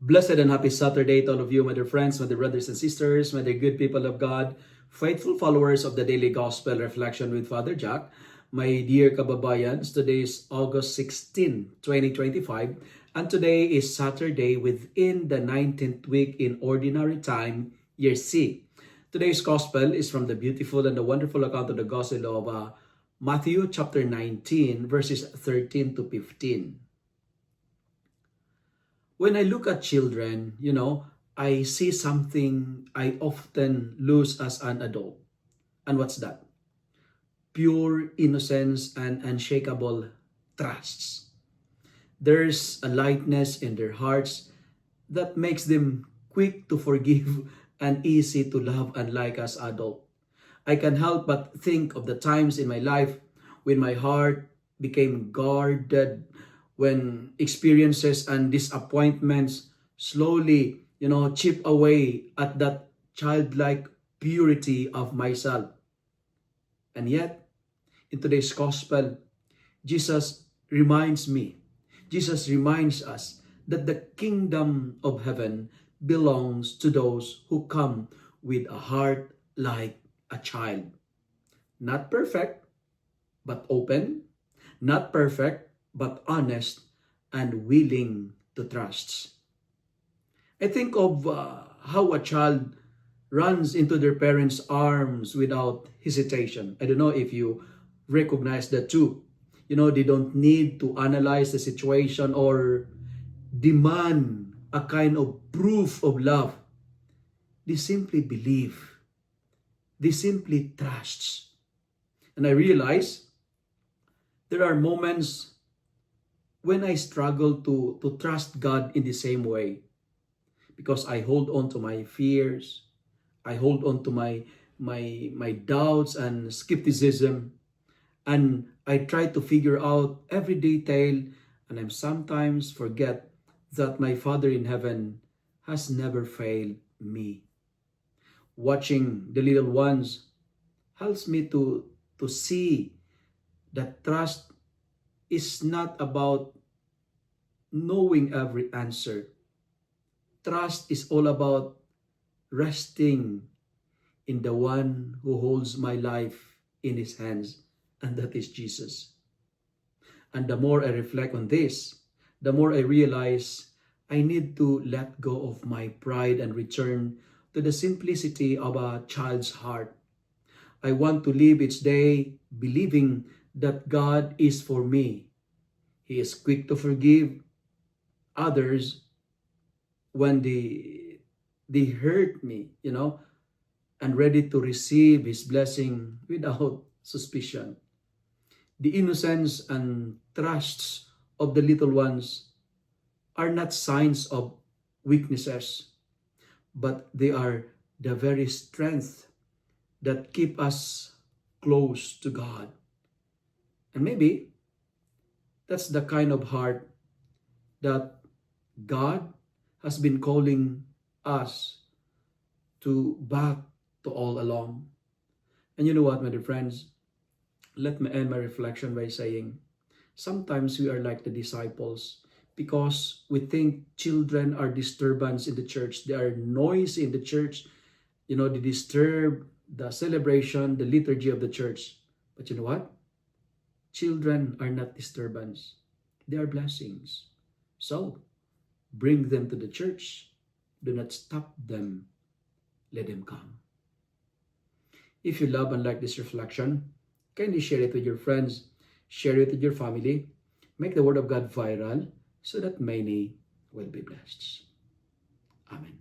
Blessed and happy Saturday to all of you, my dear friends, my dear brothers and sisters, my dear good people of God, faithful followers of the Daily Gospel Reflection with Father Jack. My dear kababayans, today is August 16, 2025, and today is Saturday within the 19th week in Ordinary Time, Year C. Today's Gospel is from the beautiful and the wonderful account of the Gospel of Matthew chapter 19, verses 13 to 15. When I look at children, I see something I often lose as an adult. And what's that? Pure innocence and unshakable trusts. There's a lightness in their hearts that makes them quick to forgive and easy to love, unlike us adults. I can help but think of the times in my life when my heart became guarded, when experiences and disappointments slowly, chip away at that childlike purity of myself. And yet, in today's gospel, Jesus reminds us that the kingdom of heaven belongs to those who come with a heart like a child. Not perfect, but open. Not perfect, but honest and willing to trust. I think of how a child runs into their parents' arms without hesitation. I don't know if you recognize that too. They don't need to analyze the situation or demand a kind of proof of love. They simply believe. They simply trust. And I realize there are moments when I struggle to trust God in the same way, because I hold on to my fears, I hold on to my doubts and skepticism, and I try to figure out every detail, and I sometimes forget that my Father in heaven has never failed me. Watching the little ones helps me to see that trust is not about knowing every answer. Trust is all about resting in the one who holds my life in his hands, and that is Jesus. And the more I reflect on this, the more I realize I need to let go of my pride and return to the simplicity of a child's heart. I want to live each day believing that God is for me. He is quick to forgive others when they hurt me, and ready to receive his blessing without suspicion. The innocence and trusts of the little ones are not signs of weaknesses, but they are the very strength that keep us close to God. And maybe that's the kind of heart that God has been calling us to back to all along. And you know what, my dear friends? Let me end my reflection by saying, sometimes we are like the disciples because we think children are disturbance in the church. They are noisy in the church. They disturb the celebration, the liturgy of the church. But you know what? Children are not disturbance. They are blessings. So, bring them to the church. Do not stop them. Let them come. If you love and like this reflection, kindly share it with your friends. Share it with your family. Make the Word of God viral so that many will be blessed. Amen.